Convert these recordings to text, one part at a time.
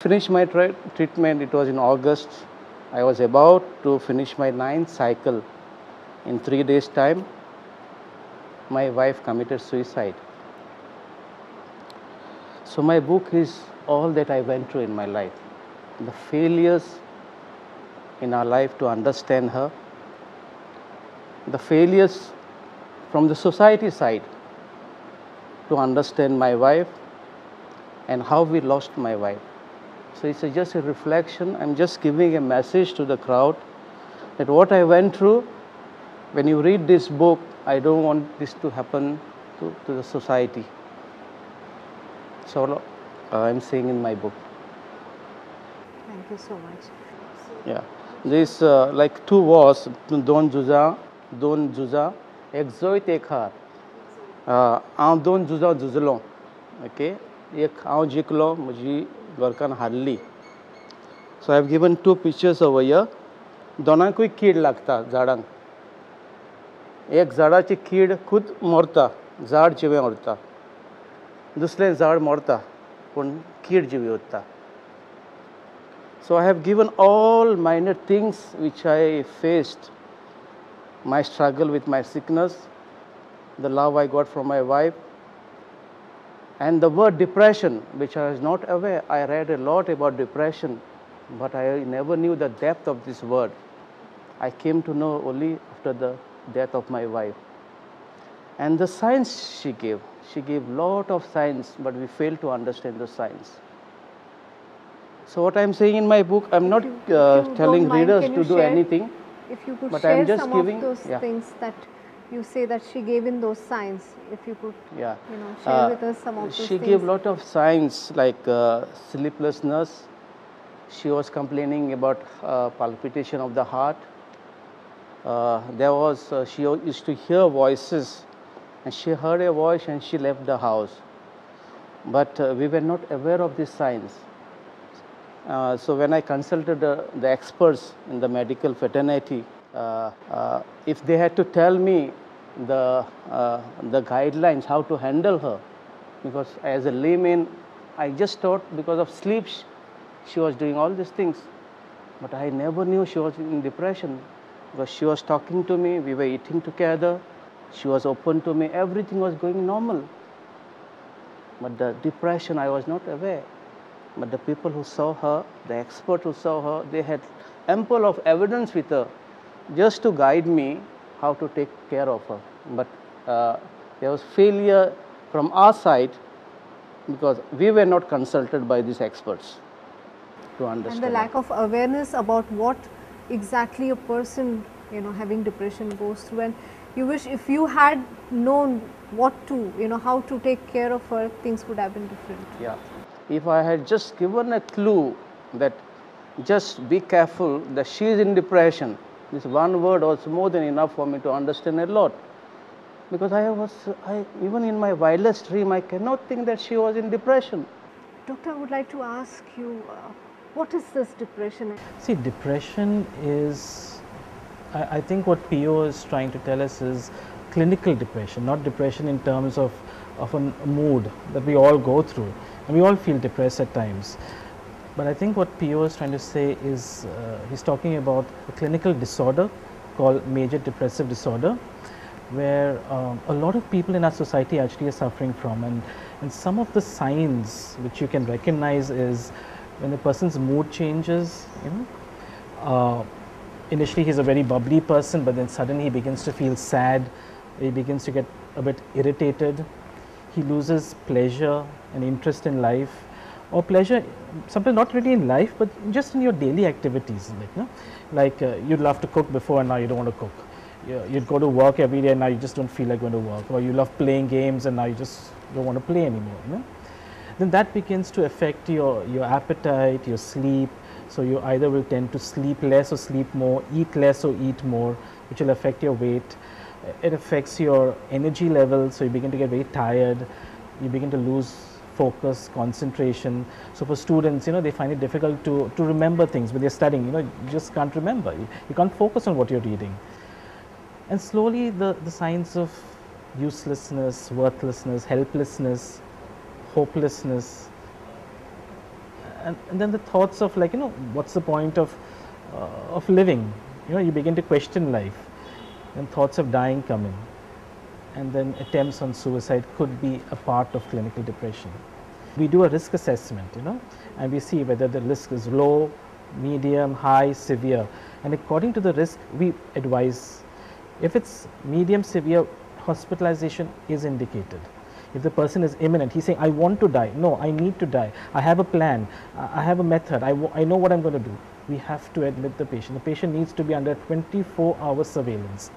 Finished my treatment, it was in August. I was about to finish my 9th cycle. In 3 days' time, my wife committed suicide. So my book is all that I went through in my life. The failures in our life to understand her, the failures from the society side to understand my wife, and how we lost my wife. So it's just a reflection. I'm just giving a message to the crowd that what I went through, when you read this book, I don't want this to happen to the society. So I'm saying in my book. Thank you so much. Yeah, this like two wars, दोन जुजा, एक जोइत एक हार. हांव दोन जुजा झुजलो, okay, एक हांव जिखलो, म्हजी घरकान हारली. So I have given two pictures over here. दोनांकूय कीड लागता झाडांक. एक झाडाची कीड खूद मरता, झाड जिवें उरता. दुसरें झाड मरता, पूण कीड जिवी उरता. So I have given all minor things which I faced, my struggle with my sickness, the love I got from my wife, and the word depression, which I was not aware. I read a lot about depression, but I never knew the depth of this word. I came to know only after the death of my wife. And the signs she gave lot of signs, but we failed to understand the signs. So what I'm saying in my book, I'm not telling readers to do anything. If you could but share I'm just some giving, of those things that you say that she gave in those signs, if you could share with us some of those she things. gave lot of signs like sleeplessness. She was complaining about palpitation of the heart. She used to hear voices, and she heard a voice and she left the house. But we were not aware of these signs. So when I consulted the experts in the medical fraternity, if they had to tell me the guidelines how to handle her, because as a layman, I just thought because of sleep she was doing all these things, but I never knew she was in depression, because she was talking to me, we were eating together, she was open to me, everything was going normal. But the depression, I was not aware. But the people who saw her, the expert who saw her, they had ample of evidence with her just to guide me how to take care of her. But there was failure from our side because we were not consulted by these experts to understand. And the lack of awareness about what exactly a person having depression goes through, and you wish if you had known what to, how to take care of her, things would have been different. Yeah. If I had just given a clue that just be careful that she is in depression, this one word was more than enough for me to understand a lot. Because even in my wildest dream, I cannot think that she was in depression. Doctor, I would like to ask you, what is this depression? See, depression is, I think what PO is trying to tell us is clinical depression, not depression in terms of a mood that we all go through. And we all feel depressed at times. But I think what PO is trying to say is, he's talking about a clinical disorder called major depressive disorder, where a lot of people in our society actually are suffering from. And some of the signs which you can recognize is when a person's mood changes, initially he's a very bubbly person, but then suddenly he begins to feel sad, he begins to get a bit irritated, he loses pleasure and interest in life, or pleasure sometimes not really in life but just in your daily activities, you'd love to cook before and now you don't want to cook. You'd go to work every day and now you just don't feel like going to work, or you love playing games and now you just don't want to play anymore. Then that begins to affect your appetite, your sleep. So you either will tend to sleep less or sleep more, eat less or eat more, which will affect your weight. It affects your energy level, so you begin to get very tired, you begin to lose focus, concentration. So for students, they find it difficult to remember things when they're studying, you just can't remember, you can't focus on what you're reading. And slowly the signs of uselessness, worthlessness, helplessness, hopelessness, and then the thoughts of, like, what's the point of living? You begin to question life, and thoughts of dying come in, and then attempts on suicide could be a part of clinical depression. We do a risk assessment, and we see whether the risk is low, medium, high, severe, and according to the risk we advise. If it's medium severe, hospitalization is indicated. If the person is imminent, he's saying, I want to die, no, I need to die, I have a plan, I have a method, I know what I'm going to do, we have to admit the patient. The patient needs to be under 24-hour surveillance.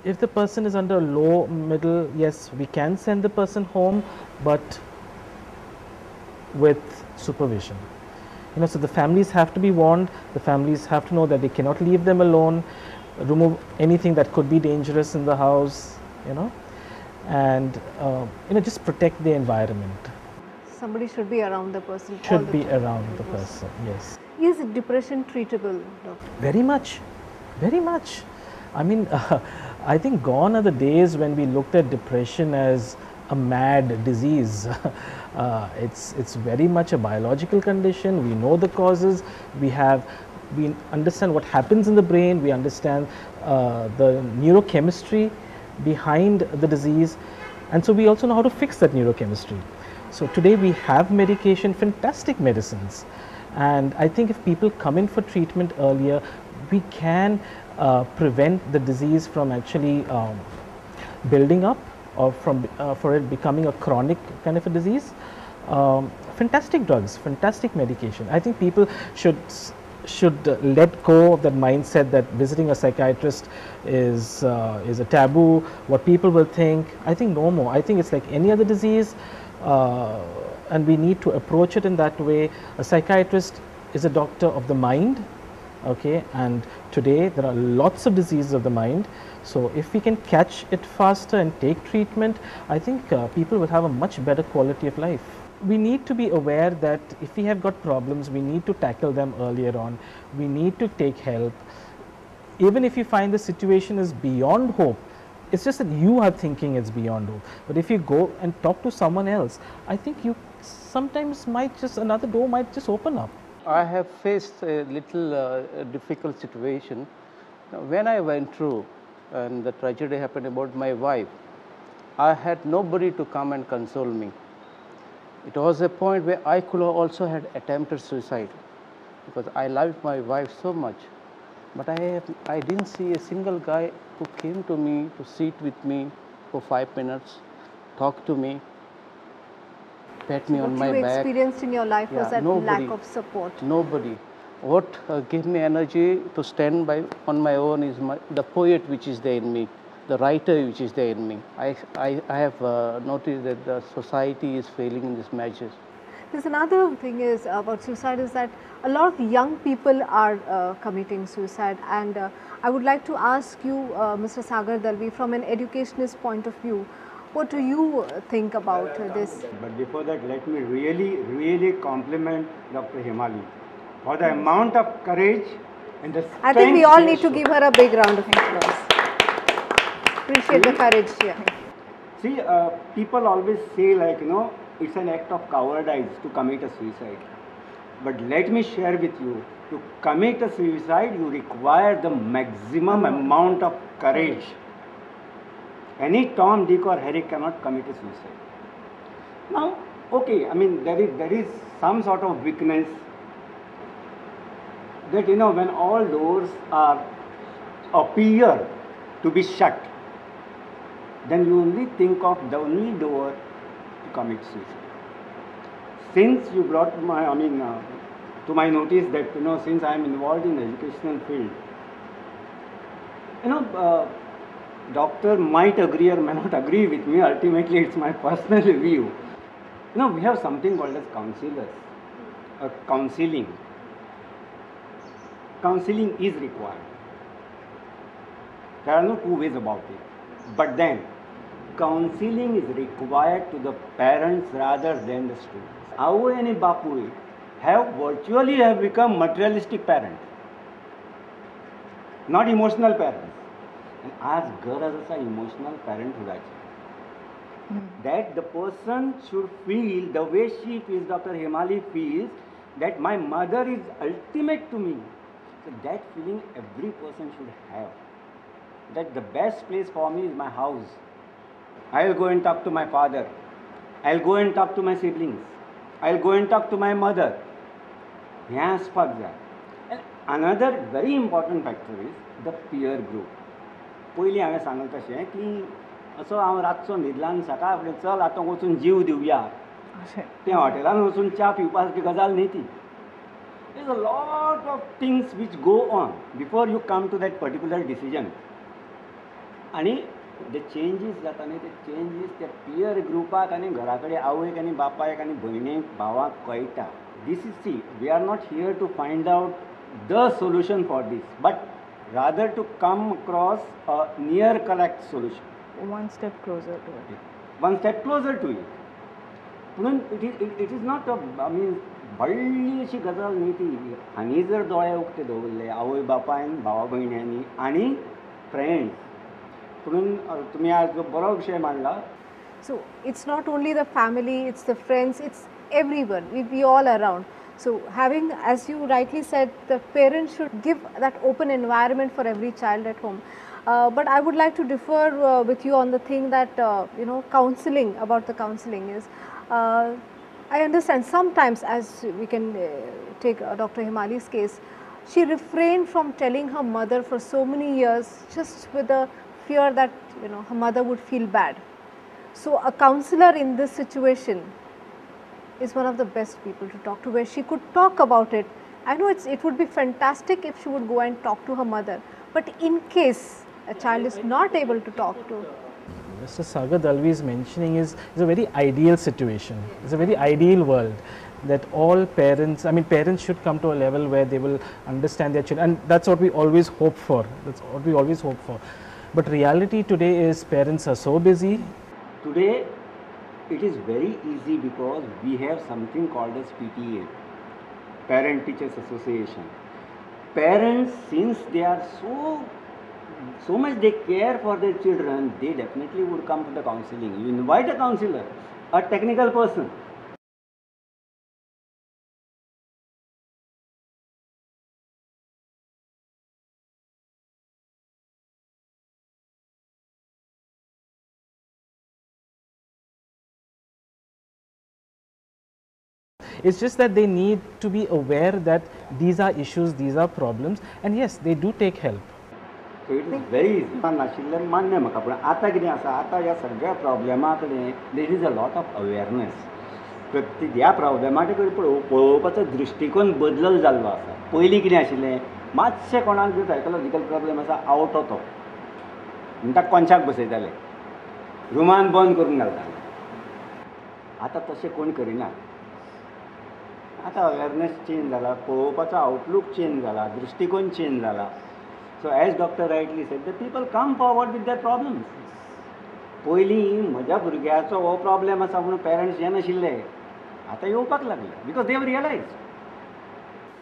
If the person is under low, middle, yes, we can send the person home, but with supervision. So the families have to be warned, the families have to know that they cannot leave them alone, remove anything that could be dangerous in the house, and just protect the environment. Somebody should be around the person. Should be around the person, yes. Is depression treatable, doctor? Very much, very much. I mean, I think gone are the days when we looked at depression as a mad disease. It's very much a biological condition. We know the causes. We understand what happens in the brain. We understand the neurochemistry behind the disease, and so we also know how to fix that neurochemistry. So today we have medication, fantastic medicines, and I think if people come in for treatment earlier, we can prevent the disease from actually building up, or for it becoming a chronic kind of a disease. Fantastic drugs, fantastic medication. I think people should let go of that mindset that visiting a psychiatrist is a taboo, what people will think. I think no more. I think it's like any other disease, and we need to approach it in that way. A psychiatrist is a doctor of the mind, okay, and today there are lots of diseases of the mind. So if we can catch it faster and take treatment, I think people will have a much better quality of life. We need to be aware that if we have got problems, we need to tackle them earlier on. We need to take help. Even if you find the situation is beyond hope, it's just that you are thinking it's beyond hope. But if you go and talk to someone else, I think you sometimes another door might just open up. I have faced a little difficult situation. When I went through and the tragedy happened about my wife, I had nobody to come and console me. It was a point where I could have also had attempted suicide, because I loved my wife so much. But I didn't see a single guy who came to me to sit with me for 5 minutes, talk to me, pat me on my back. What you experienced in your life was that nobody, lack of support. Nobody. What gave me energy to stand on my own is the poet which is there in me, the writer which is there in me. I have noticed that the society is failing in these measures. There's another thing is about suicide is that a lot of young people are committing suicide, and I would like to ask you, Mr. Sagar Dalvi, from an educationist point of view, what do you think about this? But before that, let me really compliment Dr. Himali for the amount of courage and the strength. I think we all need to give her a big round of applause. Appreciate the courage here. See, people always say, like, it's an act of cowardice to commit a suicide. But let me share with you, to commit a suicide, you require the maximum amount of courage. Any Tom, Dick or Harry cannot commit a suicide. Now, okay, I mean, there is some sort of weakness that, when all doors appear to be shut, then you only think of the only door to commit suicide. Since you brought to my notice that, since I am involved in the educational field, doctor might agree or may not agree with me, ultimately it's my personal view. We have something called as counselors, counseling. Counseling is required. There are no two ways about it. But then, counseling is required to the parents rather than the students. Aue and Bapu have virtually become materialistic parents, not emotional parents. And आज गरज असा emotional parent हुडाची. That the person should feel the way she feels, Dr. Himali feels, that my mother is ultimate to me. So that feeling every person should have. That the best place for me is my house. I'll go and talk to my father. I'll go and talk to my siblings. I'll go and talk to my mother. Yes, for that. And another very important factor is the peer group. पयलीं हांवें सांगलें तशें की असो हांव रातचो न्हिदलां सकाळ फुडें चल आतां वचून जीव दिवया तें हॉटेलान वचून च्या पिवपा सारकी गजाल न्ही ती. There's a lot of things which go on before you come to that particular decision. आनी जे चेंजीस जाता न्ही ते चेंजीस त्या पियर ग्रुपाक आनी घरा कडेन आवयक आनी बापायक आनी भयणीक भावाक कळटा. This is see, we are not here to find out the solution for this, but rather to come across a near correct solution. One step closer to it. One step closer to it. म्हणून it is not a, I mean, व्हडली अशी गजाल न्ही ती. हांणी जर दोळे उक्ते दवरले आवय बापायन भावा भयण्यांनी आनी फ्रेंड्स, म्हणून तुमी आज जो बरो विशय मांडला. So it's not only the family, it's the friends, it's everyone, we all around. So having, as you rightly said, the parents should give that open environment for every child at home. But I would like to differ with you on the thing that, counseling, about the counseling is, I understand sometimes, as we can take Dr. Himali's case, she refrained from telling her mother for so many years just with the fear that, her mother would feel bad. So a counselor in this situation is one of the best people to talk to, where she could talk about it. I know it would be fantastic if she would go and talk to her mother, but in case a child is not able to talk to. Mr. Sagar Dalvi is mentioning is a very ideal situation. It's a very ideal world that all parents, parents should come to a level where they will understand their children, and that's what we always hope for. That's what we always hope for. But reality today is parents are so busy. Today, it is very easy because we have something called as PTA, Parent Teachers Association. Parents, since they are so much they care for their children, they definitely would come to the counseling. You invite a counselor, a technical person. It's just that they need to be aware that these are issues, these are problems, and yes, they do take help. So it is very easy. नाशिल्लें मान्य म्हाका, पूण आतां कितें आसा, आतां ह्या सगळ्या प्रॉब्लेमा कडेन there is a lot of awareness. प्रत्येक ह्या प्रॉब्लेमा कडेन पळोवपाचो दृश्टिकोन बदलल जाल्लो आसा. पयलीं कितें आशिल्लें, मातशें कोणाक जर सायकोलॉजिकल प्रॉब्लेम आसा आवटो तो म्हणटा कोनशाक बसयताले, रुमान बंद करून घालताले. आतां तशें कोण करिना. आतां अवेरनेस चेंज जाला, पळोवपाचो आउटलूक चेंज जाला, दृश्टिकोन चेंज जाला. So as doctor rightly said, the people come forward with their problems. पयलीं म्हज्या भुरग्याचो हो प्रॉब्लेम आसा म्हणून पेरंट्स येनाशिल्ले, आतां येवपाक लागले because they have realised.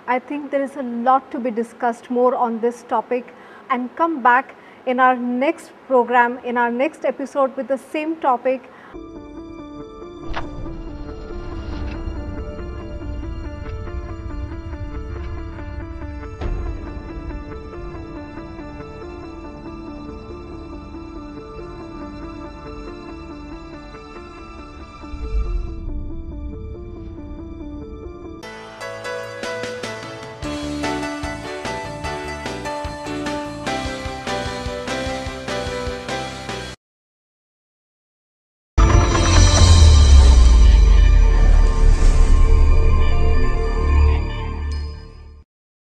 I think there is a lot to be discussed more on this topic, and come back in our next program, in our next episode with the same topic.